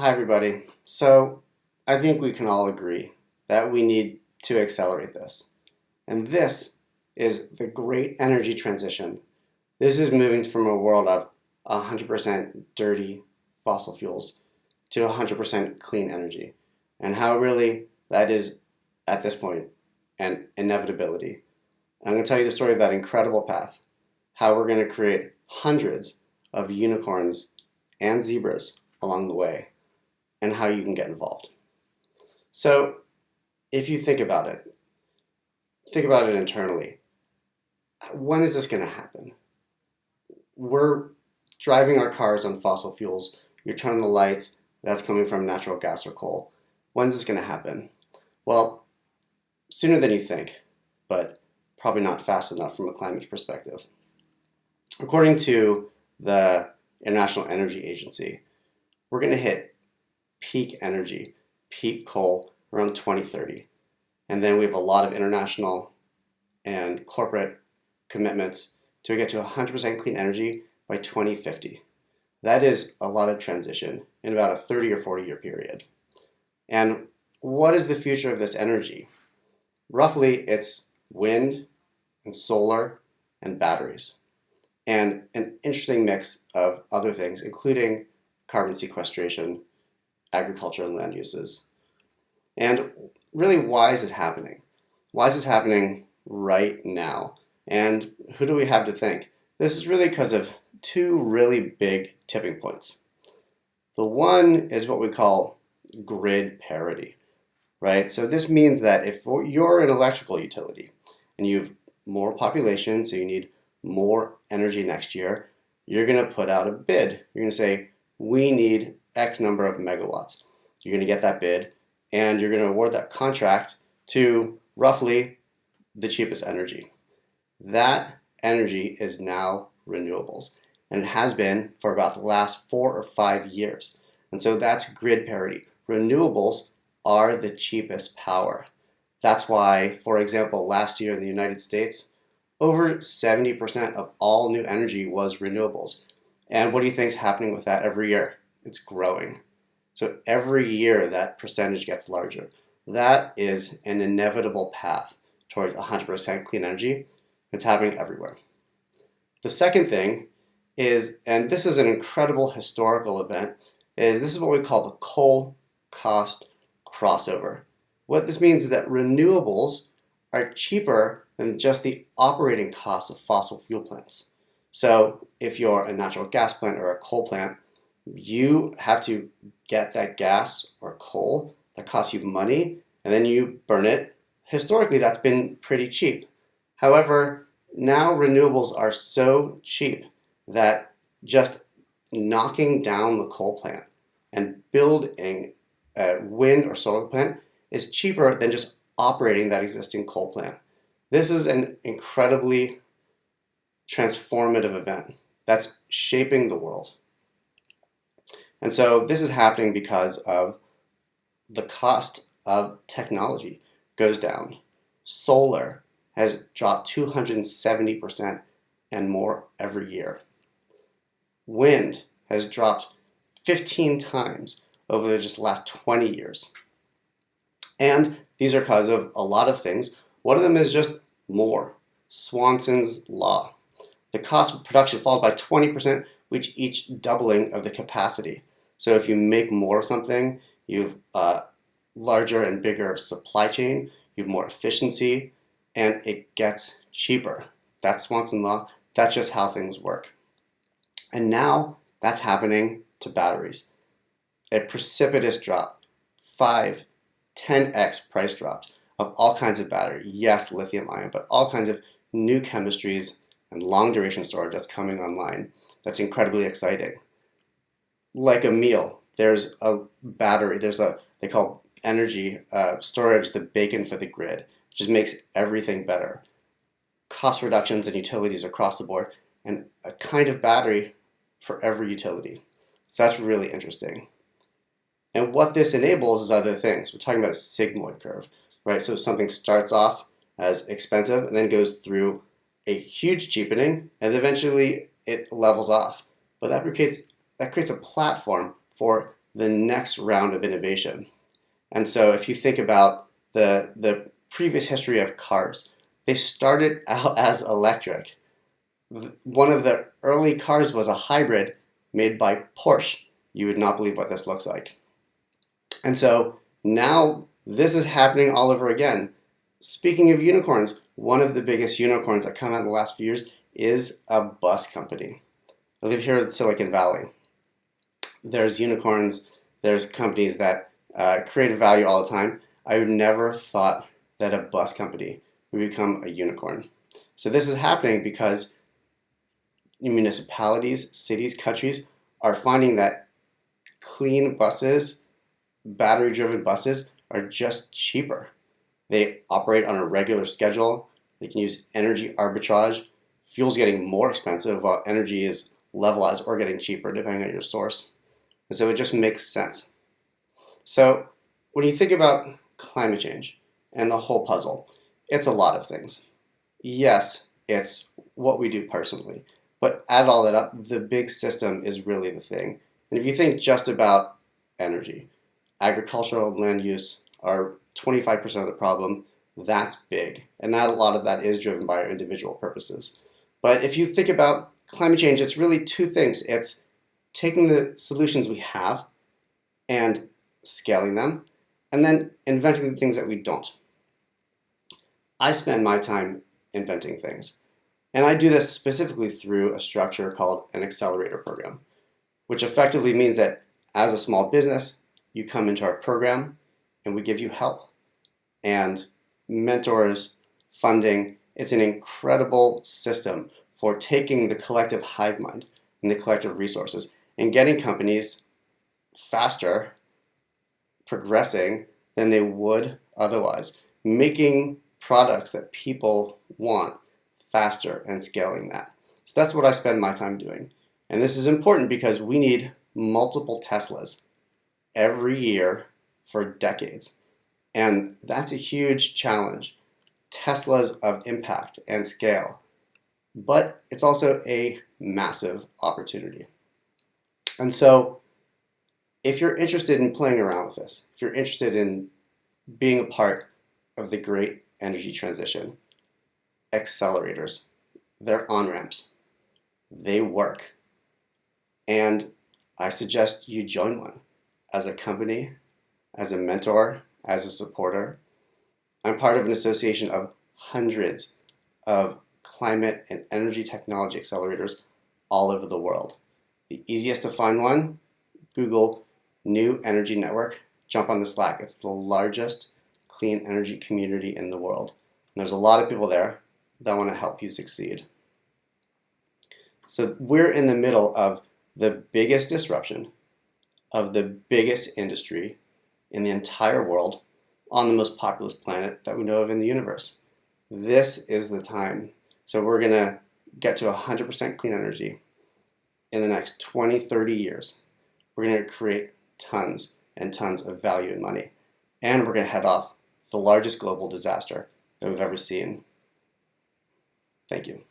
Hi everybody. So I think we can all agree that we need to accelerate this. And this is the great energy transition. This is moving from a world of 100% dirty fossil fuels to 100% clean energy. And how really that is at this point an inevitability. I'm going to tell you the story of that incredible path, how we're going to create hundreds of unicorns and zebras along the way, and how you can get involved. So if you think about it internally. When is this going to happen? We're driving our cars on fossil fuels. You're turning the lights. That's coming from natural gas or coal. When's this going to happen? Well, sooner than you think, but probably not fast enough from a climate perspective. According to the International Energy Agency, we're going to hit peak energy, peak coal around 2030. And then we have a lot of international and corporate commitments to get to 100% clean energy by 2050. That is a lot of transition in about a 30 or 40 year period. And what is the future of this energy? Roughly, it's wind and solar and batteries, and an interesting mix of other things, including carbon sequestration, agriculture, and land uses. And really, why is this happening? Why is this happening right now? And who do we have to thank? This is really because of two really big tipping points. The one is what we call grid parity, right? So this means that if you're an electrical utility and you have more population, so you need more energy next year, you're going to put out a bid. You're going to say, we need X number of megawatts. You're going to get that bid, and you're going to award that contract to roughly the cheapest energy. That energy is now renewables, and it has been for about the last 4 or 5 years. And so that's grid parity. Renewables are the cheapest power. That's why, for example, last year in the United States, over 70% of all new energy was renewables. And what do you think is happening with that every year? It's growing. So every year that percentage gets larger. That is an inevitable path towards 100% clean energy. It's happening everywhere. The second thing is, and this is an incredible historical event, is this is what we call the coal cost crossover. What this means is that renewables are cheaper than just the operating costs of fossil fuel plants. So if you're a natural gas plant or a coal plant, you have to get that gas or coal that costs you money, and then you burn it. Historically, that's been pretty cheap. However, now renewables are so cheap that just knocking down the coal plant and building a wind or solar plant is cheaper than just operating that existing coal plant. This is an incredibly transformative event that's shaping the world. And so this is happening because of the cost of technology goes down. Solar has dropped 270% and more every year. Wind has dropped 15 times over the just last 20 years. And these are because of a lot of things. One of them is just more. Swanson's law. The cost of production falls by 20% with each doubling of the capacity. So if you make more of something, you have a larger and bigger supply chain, you have more efficiency, and it gets cheaper. That's Swanson's law. That's just how things work. And now that's happening to batteries. A precipitous drop, 5, 10x price drops of all kinds of battery. Yes, lithium ion, but all kinds of new chemistries and long duration storage that's coming online. That's incredibly exciting. Like a meal, there's a battery, they call energy storage the bacon for the grid. It just makes everything better. Cost reductions in utilities across the board, and a kind of battery for every utility. So that's really interesting. And what this enables is other things. We're talking about a sigmoid curve, right? So something starts off as expensive and then goes through a huge cheapening, and eventually it levels off. But that creates a platform for the next round of innovation. And so if you think about the previous history of cars, they started out as electric. One of the early cars was a hybrid made by Porsche. You would not believe what this looks like. And so now this is happening all over again. Speaking of unicorns, one of the biggest unicorns that come out in the last few years is a bus company. I live here in Silicon Valley. There's unicorns, there's companies that create value all the time. I would never thought that a bus company would become a unicorn. So this is happening because municipalities, cities, countries are finding that clean buses, battery-driven buses, are just cheaper. They operate on a regular schedule. They can use energy arbitrage. Fuel's getting more expensive while energy is levelized or getting cheaper depending on your source. And so it just makes sense. So when you think about climate change and the whole puzzle, it's a lot of things. Yes, it's what we do personally, but add all that up, the big system is really the thing. And if you think just about energy, agricultural land use are 25% of the problem. That's big, and a lot of that is driven by our individual purposes. But if you think about climate change, it's really two things. It's taking the solutions we have and scaling them, and then inventing the things that we don't. I spend my time inventing things, and I do this specifically through a structure called an accelerator program, which effectively means that as a small business, you come into our program and we give you help and mentors, funding. It's an incredible system for taking the collective hive mind and the collective resources and getting companies faster progressing than they would otherwise, making products that people want faster and scaling that. So that's what I spend my time doing. And this is important because we need multiple Teslas every year for decades. And that's a huge challenge. Teslas of impact and scale. But it's also a massive opportunity. And so if you're interested in playing around with this, if you're interested in being a part of the great energy transition, accelerators, they're on-ramps. They work. And I suggest you join one as a company, as a mentor, as a supporter. I'm part of an association of hundreds of climate and energy technology accelerators all over the world. The easiest to find one, Google New Energy Network, jump on the Slack. It's the largest clean energy community in the world. And there's a lot of people there that want to help you succeed. So we're in the middle of the biggest disruption of the biggest industry in the entire world on the most populous planet that we know of in the universe. This is the time. So we're going to get to 100% clean energy in the next 20, 30 years. We're going to create tons and tons of value and money. And we're going to head off the largest global disaster that we've ever seen. Thank you.